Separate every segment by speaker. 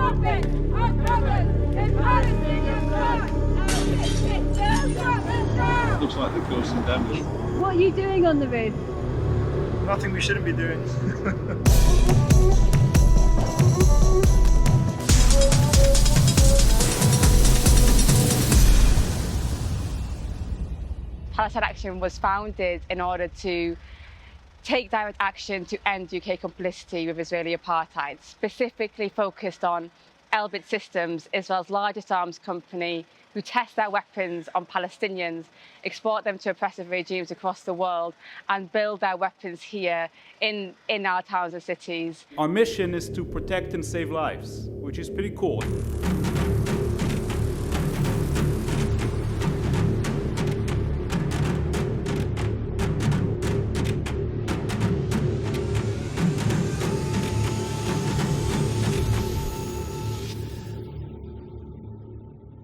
Speaker 1: puppets are covered in Palestinian blood.
Speaker 2: Looks like they've caused some damage.
Speaker 1: What are you doing on the roof?
Speaker 2: Nothing we shouldn't be doing.
Speaker 3: Palestine Action was founded in order to take direct action to end UK complicity with Israeli apartheid, specifically focused on Elbit Systems, Israel's largest arms company, who test their weapons on Palestinians, export them to oppressive regimes across the world, and build their weapons here in our towns and cities.
Speaker 4: Our mission is to protect and save lives, which is pretty cool.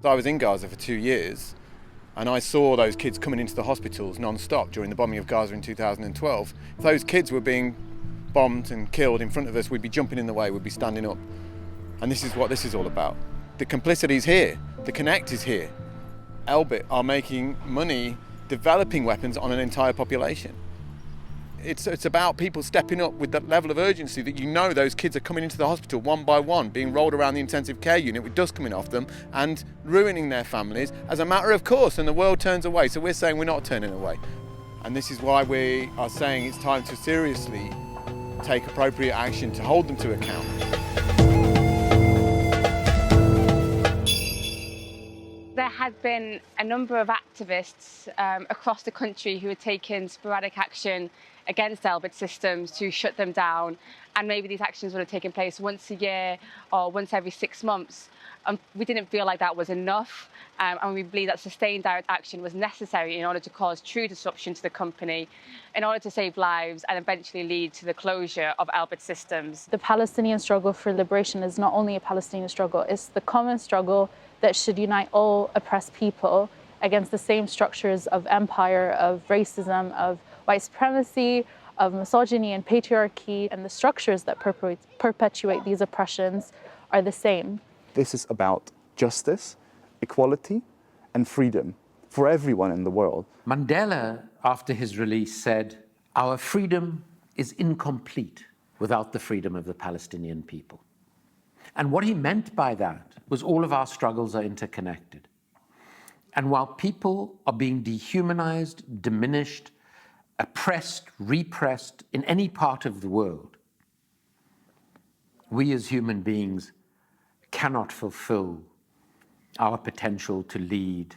Speaker 5: I was in Gaza for 2 years and I saw those kids coming into the hospitals non-stop during the bombing of Gaza in 2012. If those kids were being bombed and killed in front of us, we'd be jumping in the way, we'd be standing up. And this is what this is all about. The complicity is here, the connect is here. Elbit are making money developing weapons on an entire population. It's about people stepping up with that level of urgency that you know those kids are coming into the hospital one by one, being rolled around the intensive care unit with dust coming off them and ruining their families as a matter of course, and the world turns away. So we're saying we're not turning away. And this is why we are saying it's time to seriously take appropriate action to hold them to account.
Speaker 3: There had been a number of activists across the country who had taken sporadic action against Elbit Systems to shut them down, and maybe these actions would have taken place once a year or once every 6 months. We didn't feel like that was enough, and we believe that sustained direct action was necessary in order to cause true disruption to the company, in order to save lives and eventually lead to the closure of Elbit Systems.
Speaker 6: The Palestinian struggle for liberation is not only a Palestinian struggle, it's the common struggle that should unite all oppressed people against the same structures of empire, of racism, of white supremacy, of misogyny and patriarchy, and the structures that perpetuate these oppressions are the same.
Speaker 7: This is about justice, equality, and freedom for everyone in the world.
Speaker 8: Mandela, after his release, said, "Our freedom is incomplete without the freedom of the Palestinian people." And what he meant by that was all of our struggles are interconnected. And while people are being dehumanized, diminished, oppressed, repressed in any part of the world, we as human beings cannot fulfill our potential to lead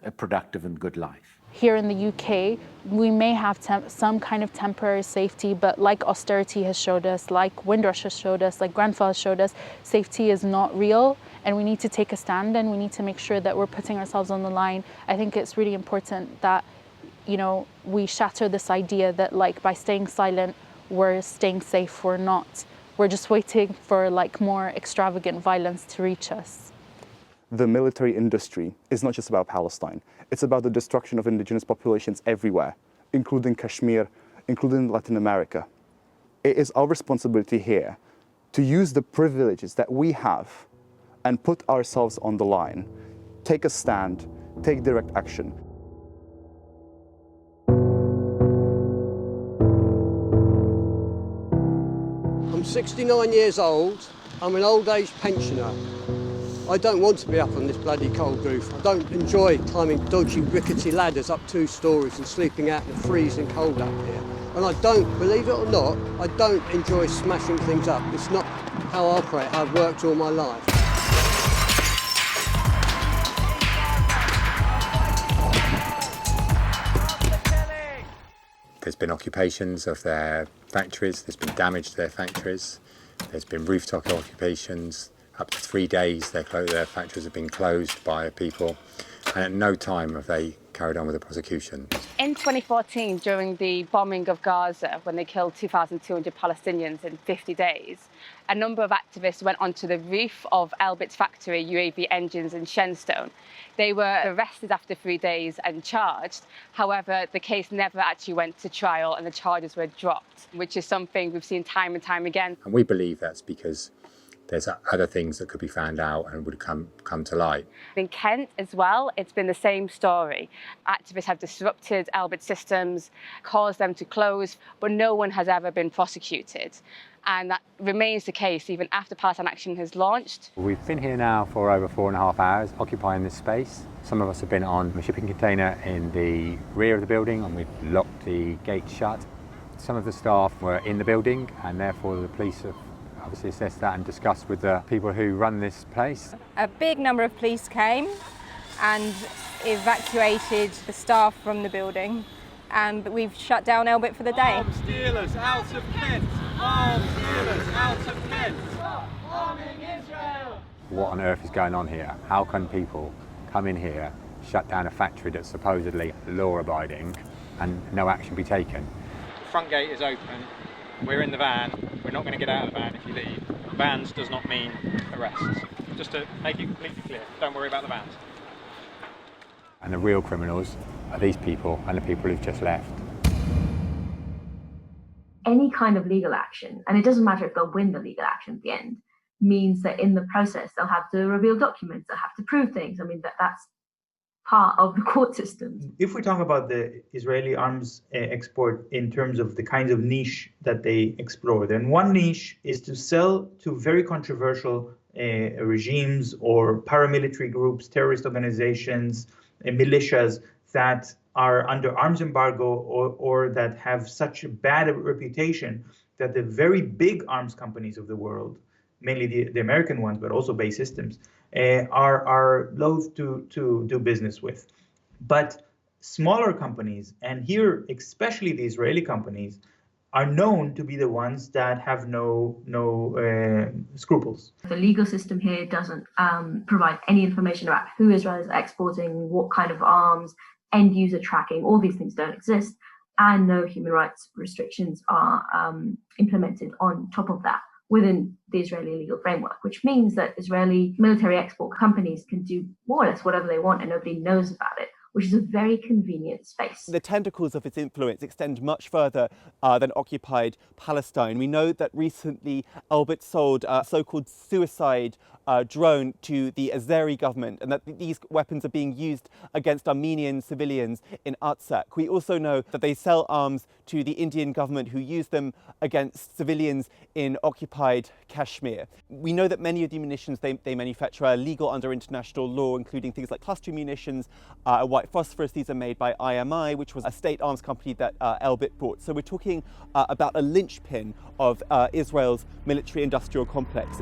Speaker 8: a productive and good life.
Speaker 6: Here in the UK, we may have some kind of temporary safety, but like austerity has showed us, like Windrush has showed us, like Grenfell has showed us, safety is not real, and we need to take a stand and we need to make sure that we're putting ourselves on the line. I think it's really important that, you know, we shatter this idea that like by staying silent, we're staying safe. We're not. We're just waiting for like more extravagant violence to reach us.
Speaker 7: The military industry is not just about Palestine. It's about the destruction of indigenous populations everywhere, including Kashmir, including Latin America. It is our responsibility here to use the privileges that we have and put ourselves on the line, take a stand, take direct action.
Speaker 9: I'm 69 years old. I'm an old age pensioner. I don't want to be up on this bloody cold roof. I don't enjoy climbing dodgy, rickety ladders up 2 stories and sleeping out in the freezing cold up here. And I don't, believe it or not, I don't enjoy smashing things up. It's not how I operate. I've worked all my life.
Speaker 10: There's been occupations of their factories, there's been damage to their factories, there's been rooftop occupations. Up to 3 days their factories have been closed by people, and at no time have they carried on with the prosecution.
Speaker 3: In 2014, during the bombing of Gaza, when they killed 2,200 Palestinians in 50 days, a number of activists went onto the roof of Elbit's factory, UAV Engines in Shenstone. They were arrested after 3 days and charged. However, the case never actually went to trial and the charges were dropped, which is something we've seen time and time again.
Speaker 10: And we believe that's because there's other things that could be found out and would come to light.
Speaker 3: In Kent as well, it's been the same story. Activists have disrupted Elbit Systems, caused them to close, but no one has ever been prosecuted. And that remains the case even after Palestine Action has launched.
Speaker 11: We've been here now for over 4.5 hours, occupying this space. Some of us have been on a shipping container in the rear of the building, and we've locked the gate shut. Some of the staff were in the building, and therefore the police have obviously assessed that and discussed with the people who run this place.
Speaker 12: A big number of police came and evacuated the staff from the building, and we've shut down Elbit for the day.
Speaker 2: Arms dealers out of Kent! Arms dealers out of Kent! Stop arming Israel!
Speaker 11: What on earth is going on here? How can people come in here, shut down a factory that's supposedly law-abiding, and no action be taken?
Speaker 13: The front gate is open. We're in the van. We're not going to get out of the van if you leave. Vans does not mean arrests. Just to make it completely clear, don't worry about the vans.
Speaker 11: And the real criminals are these people and the people who've just left.
Speaker 14: Any kind of legal action, and it doesn't matter if they'll win the legal action at the end, means that in the process they'll have to reveal documents, they'll have to prove things. I mean, that's part of the court system.
Speaker 15: If we talk about the Israeli arms export in terms of the kinds of niche that they explore, then one niche is to sell to very controversial regimes or paramilitary groups, terrorist organizations, militias that are under arms embargo or that have such a bad reputation that the very big arms companies of the world, mainly the American ones, but also base systems, are loath to do business with. But smaller companies, and here especially the Israeli companies, are known to be the ones that have no scruples.
Speaker 14: The legal system here doesn't provide any information about who Israel is exporting, what kind of arms, end user tracking, all these things don't exist, and no human rights restrictions are implemented on top of that within the Israeli legal framework, which means that Israeli military export companies can do more or less whatever they want and nobody knows about it, which is a very convenient space.
Speaker 16: The tentacles of its influence extend much further than occupied Palestine. We know that recently Elbit sold a so-called suicide drone to the Azeri government, and that these weapons are being used against Armenian civilians in Artsakh. We also know that they sell arms to the Indian government, who use them against civilians in occupied Kashmir. We know that many of the munitions they manufacture are legal under international law, including things like cluster munitions, white phosphorus. These are made by IMI, which was a state arms company that Elbit bought. So we're talking about a linchpin of Israel's military-industrial complex.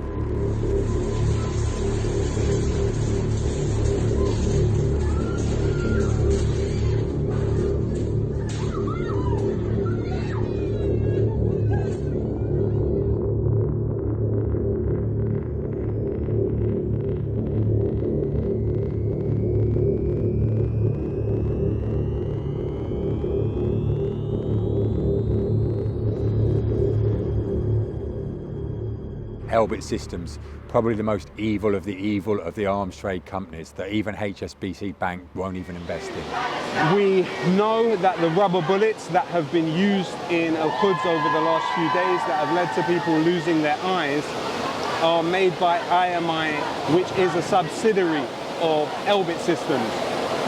Speaker 11: Elbit Systems, probably the most evil of the arms trade companies that even HSBC Bank won't even invest in.
Speaker 4: We know that the rubber bullets that have been used in Al-Quds over the last few days that have led to people losing their eyes are made by IMI, which is a subsidiary of Elbit Systems.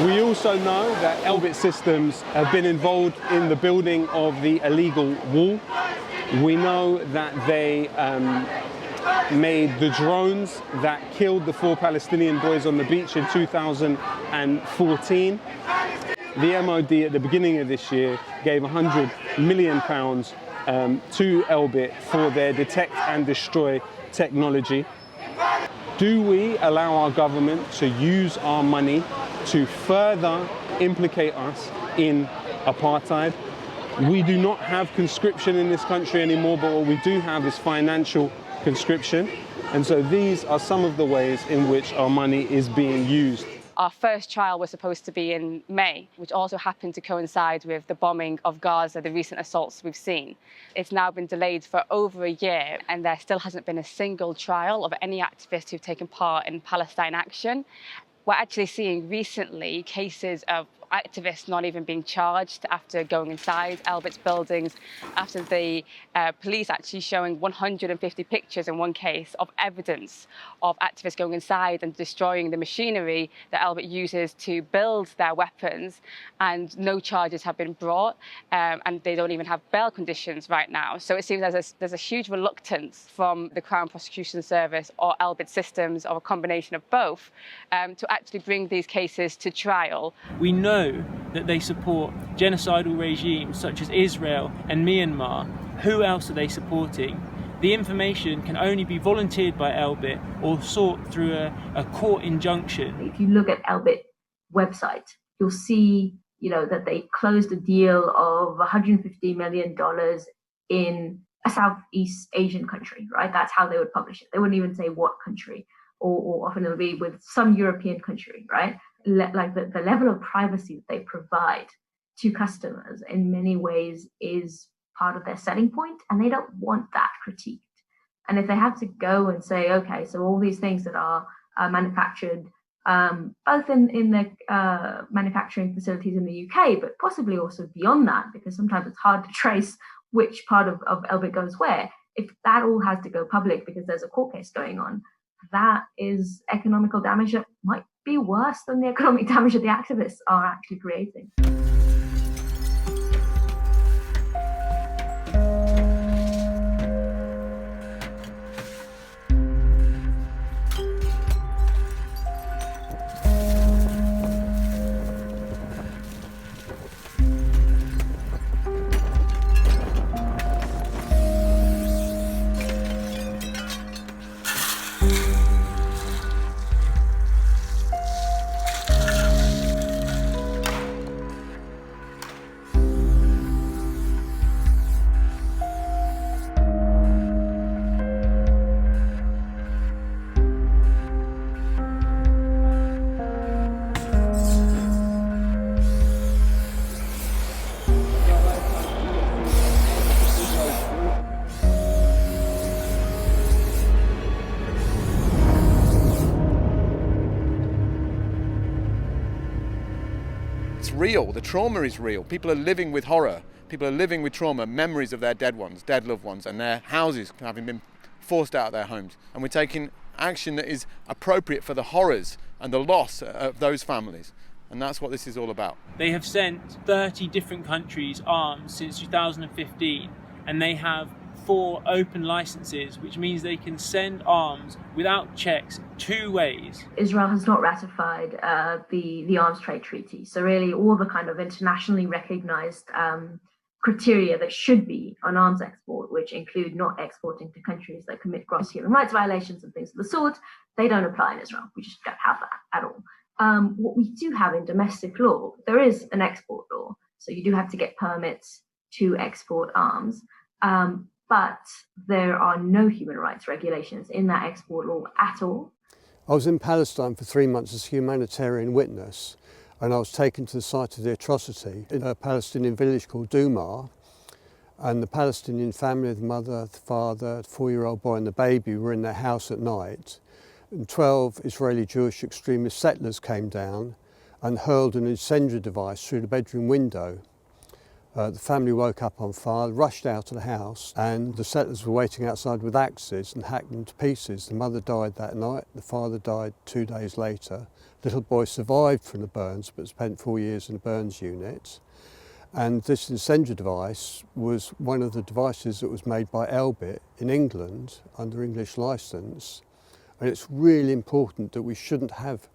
Speaker 4: We also know that Elbit Systems have been involved in the building of the illegal wall. We know that they made the drones that killed the 4 Palestinian boys on the beach in 2014. The MOD at the beginning of this year gave £100 million to Elbit for their detect and destroy technology. Do we allow our government to use our money to further implicate us in apartheid? We do not have conscription in this country anymore, but what we do have is financial conscription. And so these are some of the ways in which our money is being used.
Speaker 3: Our first trial was supposed to be in May, which also happened to coincide with the bombing of Gaza, the recent assaults we've seen. It's now been delayed for over a year, and there still hasn't been a single trial of any activists who've taken part in Palestine Action. We're actually seeing recently cases of activists not even being charged after going inside Elbit's buildings, after the police actually showing 150 pictures in one case of evidence of activists going inside and destroying the machinery that Elbit uses to build their weapons, and no charges have been brought, and they don't even have bail conditions right now. So it seems there's a huge reluctance from the Crown Prosecution Service or Elbit Systems, or a combination of both, to actually bring these cases to trial.
Speaker 17: We know that they support genocidal regimes such as Israel and Myanmar. Who else are they supporting? The information can only be volunteered by Elbit or sought through a court injunction.
Speaker 14: If you look at Elbit website, you'll see, that they closed a deal of $150 million in a Southeast Asian country, right? That's how they would publish it. They wouldn't even say what country, or often it'll be with some European country, right? Like the level of privacy that they provide to customers in many ways is part of their selling point, and they don't want that critiqued. And if they have to go and say, okay, so all these things that are manufactured, both in the manufacturing facilities in the UK, but possibly also beyond that, because sometimes it's hard to trace which part of Elbit goes where. If that all has to go public because there's a court case going on, that is economical damage that might be worse than the economic damage that the activists are actually creating.
Speaker 5: Real. The trauma is real. People are living with horror. People are living with trauma, memories of their dead ones, dead loved ones, and their houses having been forced out of their homes. And we're taking action that is appropriate for the horrors and the loss of those families. And that's what this is all about.
Speaker 17: They have sent 30 different countries arms since 2015, and they have 4 open licenses, which means they can send arms without checks 2 ways.
Speaker 14: Israel has not ratified the Arms Trade Treaty. So really all the kind of internationally recognized criteria that should be on arms export, which include not exporting to countries that commit gross human rights violations and things of the sort, they don't apply in Israel. We just don't have that at all. What we do have in domestic law, there is an export law. So you do have to get permits to export arms. But there are no human rights regulations in that export law at all.
Speaker 18: I was in Palestine for 3 months as a humanitarian witness, and I was taken to the site of the atrocity in a Palestinian village called Dumar, and the Palestinian family, the mother, the father, the 4-year-old boy and the baby were in their house at night, and 12 Israeli Jewish extremist settlers came down and hurled an incendiary device through the bedroom window. The family woke up on fire, rushed out of the house, and the settlers were waiting outside with axes and hacked them to pieces. The mother died that night, the father died 2 days later. The little boy survived from the burns but spent 4 years in a burns unit. And this incendiary device was one of the devices that was made by Elbit in England under English licence. And it's really important that we shouldn't have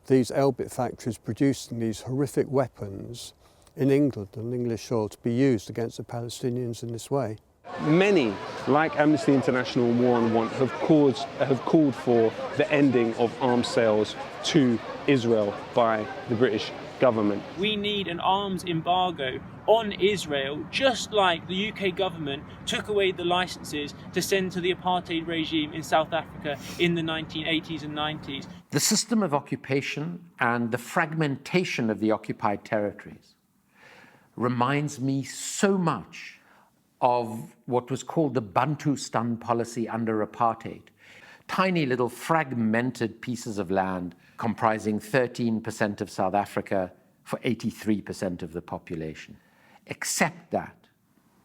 Speaker 18: these Elbit factories producing these horrific weapons in England and English soil to be used against the Palestinians in this way.
Speaker 4: Many, like Amnesty International and War on Want, have called for the ending of arms sales to Israel by the British government.
Speaker 17: We need an arms embargo on Israel, just like the UK government took away the licenses to send to the apartheid regime in South Africa in the 1980s and 90s.
Speaker 8: The system of occupation and the fragmentation of the occupied territories reminds me so much of what was called the Bantustan policy under apartheid. Tiny little fragmented pieces of land comprising 13% of South Africa, for 83% of the population, except that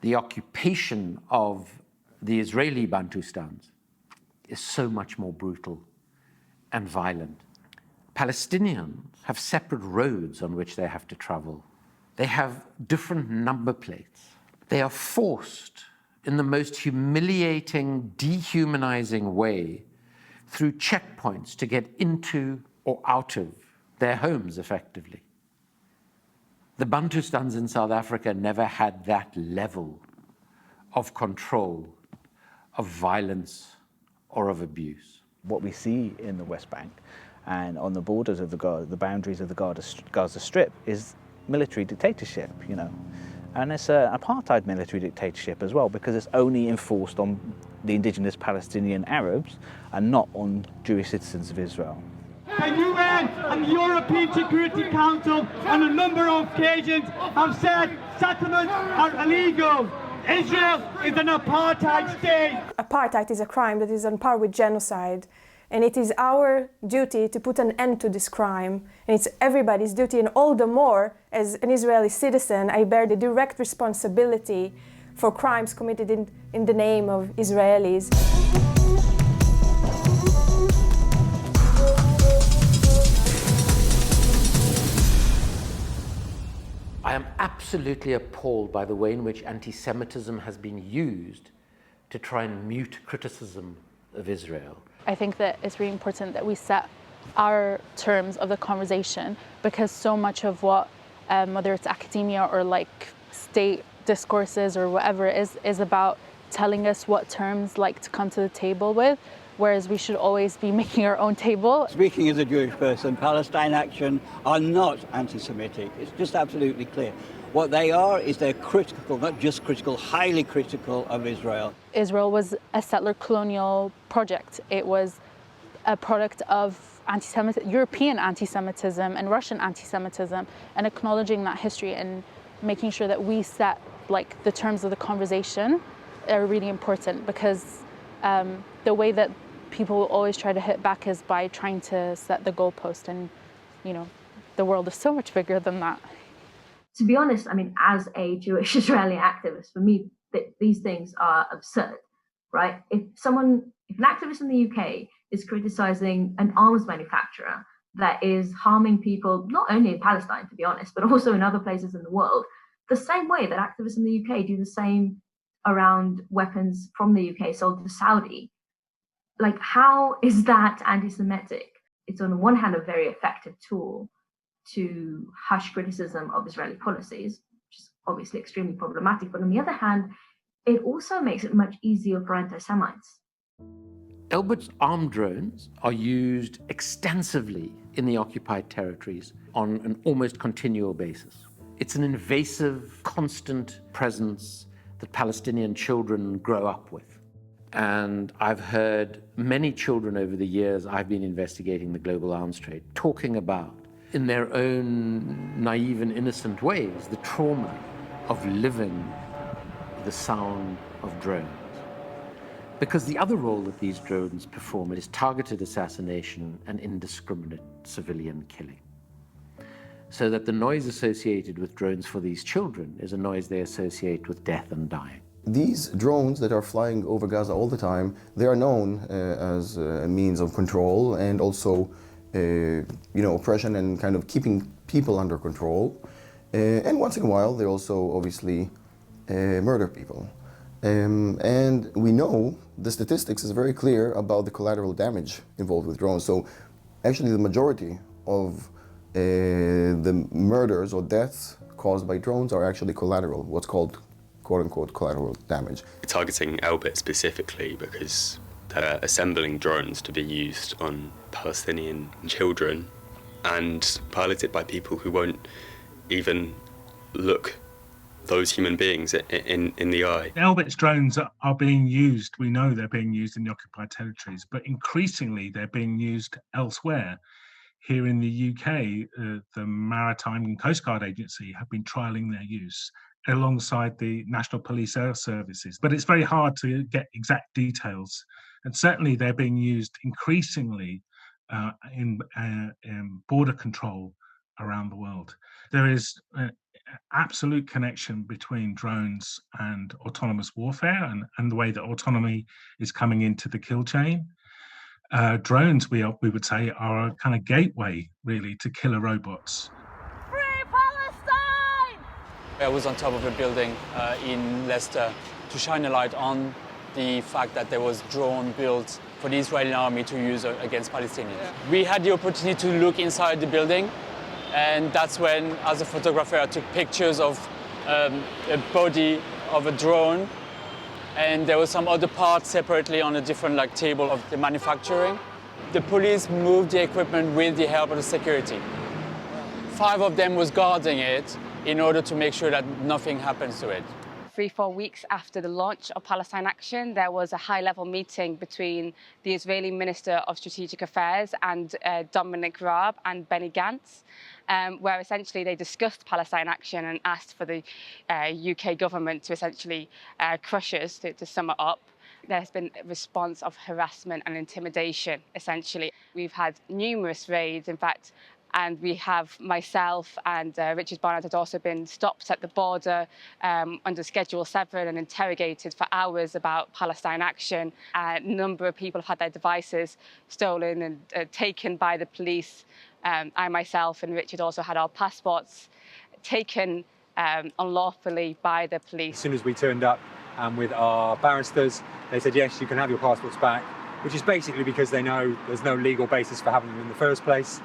Speaker 8: the occupation of the Israeli Bantustans is so much more brutal and violent. Palestinians have separate roads on which they have to travel. They have different number plates. They are forced in the most humiliating, dehumanizing way through checkpoints to get into or out of their homes effectively. The Bantustans in South Africa never had that level of control, of violence, or of abuse.
Speaker 19: What we see in the West Bank and on the borders of the boundaries of the Gaza Strip is military dictatorship, you know. And it's an apartheid military dictatorship as well, because it's only enforced on the indigenous Palestinian Arabs and not on Jewish citizens of Israel.
Speaker 20: The UN and the European Security Council on a number of occasions have said settlements are illegal. Israel is an apartheid state.
Speaker 21: Apartheid is a crime that is on par with genocide, and it is our duty to put an end to this crime, and it's everybody's duty, and all the more as an Israeli citizen I bear the direct responsibility for crimes committed in the name of Israelis.
Speaker 8: I am absolutely appalled by the way in which anti-Semitism has been used to try and mute criticism of Israel.
Speaker 6: I think that it's really important that we set our terms of the conversation, because so much of what, whether it's academia or like state discourses or whatever, is about telling us what terms like to come to the table with, whereas we should always be making our own table.
Speaker 22: Speaking as a Jewish person, Palestine Action are not anti-Semitic. It's just absolutely clear. What they are is they're critical, not just critical, highly critical of Israel.
Speaker 6: Israel was a settler colonial project. It was a product of European anti-Semitism and Russian anti-Semitism, and acknowledging that history and making sure that we set like the terms of the conversation are really important, because the way that people always try to hit back is by trying to set the goalpost, and you know, the world is so much bigger than that.
Speaker 14: To be honest, I mean, as a Jewish Israeli activist, for me, these things are absurd, right? If an activist in the UK is criticizing an arms manufacturer that is harming people, not only in Palestine, to be honest, but also in other places in the world, the same way that activists in the UK do the same around weapons from the UK sold to Saudi, like, how is that anti-Semitic? It's on the one hand a very effective tool to hush criticism of Israeli policies, which is obviously extremely problematic, but on the other hand, it also makes it much easier for anti-Semites.
Speaker 8: Elbit's armed drones are used extensively in the occupied territories on an almost continual basis. It's an invasive, constant presence that Palestinian children grow up with. And I've heard many children over the years I've been investigating the global arms trade talking about, in their own naive and innocent ways, the trauma of living the sound of drones. Because the other role that these drones perform is targeted assassination and indiscriminate civilian killing. So that the noise associated with drones for these children is a noise they associate with death and dying.
Speaker 23: These drones that are flying over Gaza all the time, they are known as a means of control and also oppression and kind of keeping people under control. And once in a while, they also obviously murder people. And we know the statistics is very clear about the collateral damage involved with drones. So actually the majority of the murders or deaths caused by drones are actually collateral, what's called quote-unquote collateral damage.
Speaker 24: Targeting Elbit specifically because they're assembling drones to be used on Palestinian children and piloted by people who won't even look those human beings in the eye.
Speaker 25: Elbit's drones are being used, we know they're being used in the occupied territories, but increasingly they're being used elsewhere. Here in the UK, the Maritime and Coast Guard Agency have been trialling their use alongside the National Police Air Services. But it's very hard to get exact details. And certainly they're being used increasingly in border control around the world. There is an absolute connection between drones and autonomous warfare and the way that autonomy is coming into the kill chain. Drones, we would say, are a kind of gateway, really, to killer robots.
Speaker 1: Free Palestine!
Speaker 7: I was on top of a building in Leicester to shine a light on the fact that there was drone built for the Israeli army to use against Palestinians. Yeah. We had the opportunity to look inside the building, and that's when, as a photographer, I took pictures of a body of a drone, and there were some other parts separately on a different table of the manufacturing. The police moved the equipment with the help of the security. 5 of them was guarding it in order to make sure that nothing happens to it.
Speaker 3: 3-4 weeks after the launch of Palestine Action, there was a high-level meeting between the Israeli Minister of Strategic Affairs and Dominic Raab and Benny Gantz, where essentially they discussed Palestine Action and asked for the UK government to essentially crush us, to sum it up. There's been a response of harassment and intimidation, essentially. We've had numerous raids, in fact, and we have myself and Richard Barnard had also been stopped at the border under Schedule 7 and interrogated for hours about Palestine Action. A number of people have had their devices stolen and taken by the police. I myself and Richard also had our passports taken unlawfully by the police.
Speaker 11: As soon as we turned up with our barristers, they said, yes, you can have your passports back, which is basically because they know there's no legal basis for having them in the first place.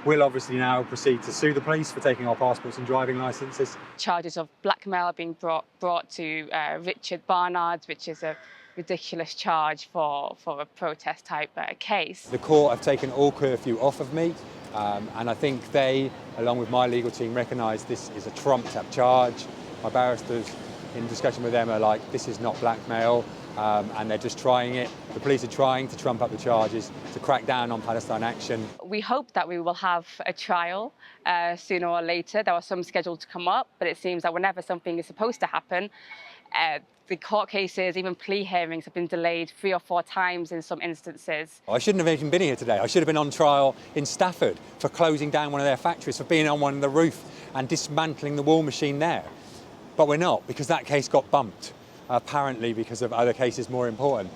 Speaker 11: We'll obviously now proceed to sue the police for taking our passports and driving licences.
Speaker 3: Charges of blackmail are being brought to Richard Barnard, which is a ridiculous charge for a protest-type case.
Speaker 11: The court have taken all curfew off of me, and I think they, along with my legal team, recognise this is a trumped-up charge. My barristers, in discussion with them, are like, this is not blackmail, and they're just trying it. The police are trying to trump up the charges to crack down on Palestine Action.
Speaker 3: We hope that we will have a trial sooner or later. There are some scheduled to come up, but it seems that whenever something is supposed to happen, the court cases, even plea hearings, have been delayed 3 or 4 times in some instances.
Speaker 11: I shouldn't have even been here today. I should have been on trial in Stafford for closing down one of their factories, for being on one of the roof and dismantling the wall machine there. But we're not, because that case got bumped, apparently because of other cases more important.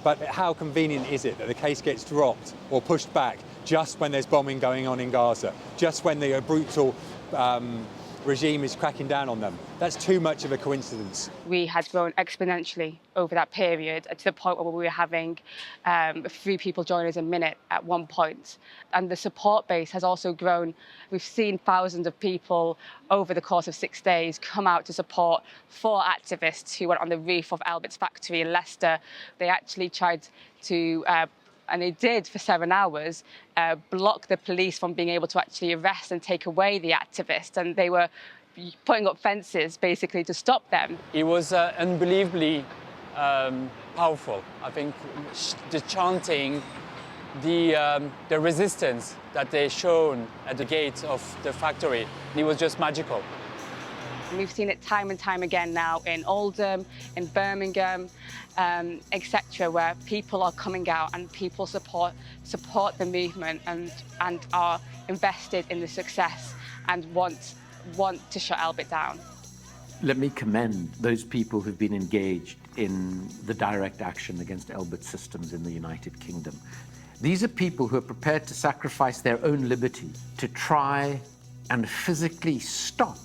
Speaker 11: But how convenient is it that the case gets dropped or pushed back just when there's bombing going on in Gaza, just when the brutal regime is cracking down on them? That's too much of a coincidence.
Speaker 3: We had grown exponentially over that period to the point where we were having 3 people join us a minute at one point. And the support base has also grown. We've seen thousands of people over the course of 6 days come out to support 4 activists who went on the roof of Elbit's factory in Leicester. They actually tried to and they did for 7 hours, block the police from being able to actually arrest and take away the activists. And they were putting up fences, basically, to stop them.
Speaker 7: It was unbelievably powerful. I think the chanting, the resistance that they shown at the gate of the factory, it was just magical.
Speaker 3: We've seen it time and time again now in Oldham, in Birmingham, etc., where people are coming out and people support the movement and are invested in the success and want to shut Elbit down.
Speaker 8: Let me commend those people who've been engaged in the direct action against Elbit Systems in the United Kingdom. These are people who are prepared to sacrifice their own liberty to try and physically stop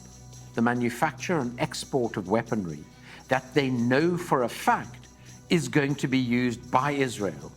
Speaker 8: the manufacture and export of weaponry that they know for a fact is going to be used by Israel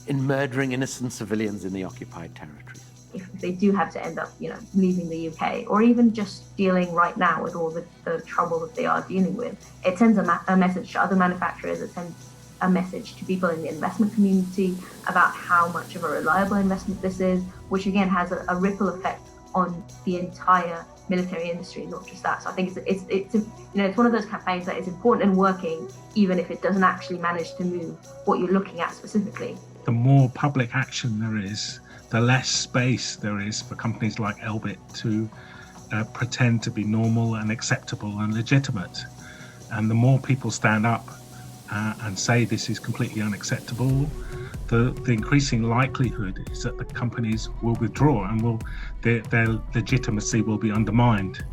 Speaker 8: in murdering innocent civilians in the occupied territories.
Speaker 14: If they do have to end up, leaving the UK, or even just dealing right now with all the trouble that they are dealing with, it sends a message to other manufacturers, it sends a message to people in the investment community about how much of a reliable investment this is, which again has a ripple effect on the entire military industry, not just that. So I think it's one of those campaigns that is important and working, even if it doesn't actually manage to move what you're looking at specifically.
Speaker 25: The more public action there is, the less space there is for companies like Elbit to pretend to be normal and acceptable and legitimate. And the more people stand up and say this is completely unacceptable, the increasing likelihood is that the companies will withdraw and their legitimacy will be undermined.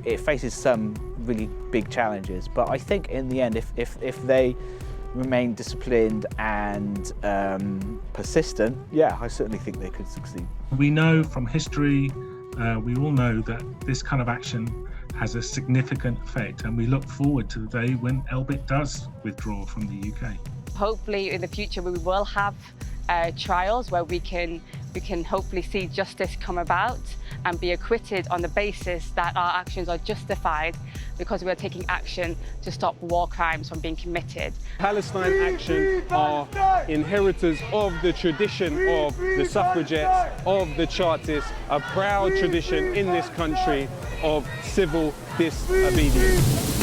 Speaker 19: It faces some really big challenges, but I think in the end, if they remain disciplined and persistent, yeah, I certainly think they could succeed.
Speaker 25: We know from history, we all know that this kind of action has a significant effect, and we look forward to the day when Elbit does withdraw from the UK.
Speaker 3: Hopefully in the future we will have trials where we can hopefully see justice come about and be acquitted on the basis that our actions are justified because we are taking action to stop war crimes from being committed.
Speaker 4: Palestine Action are inheritors of the tradition of the suffragettes, of the Chartists, a proud tradition in this country of civil disobedience.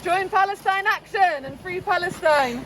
Speaker 1: Join Palestine Action and free Palestine!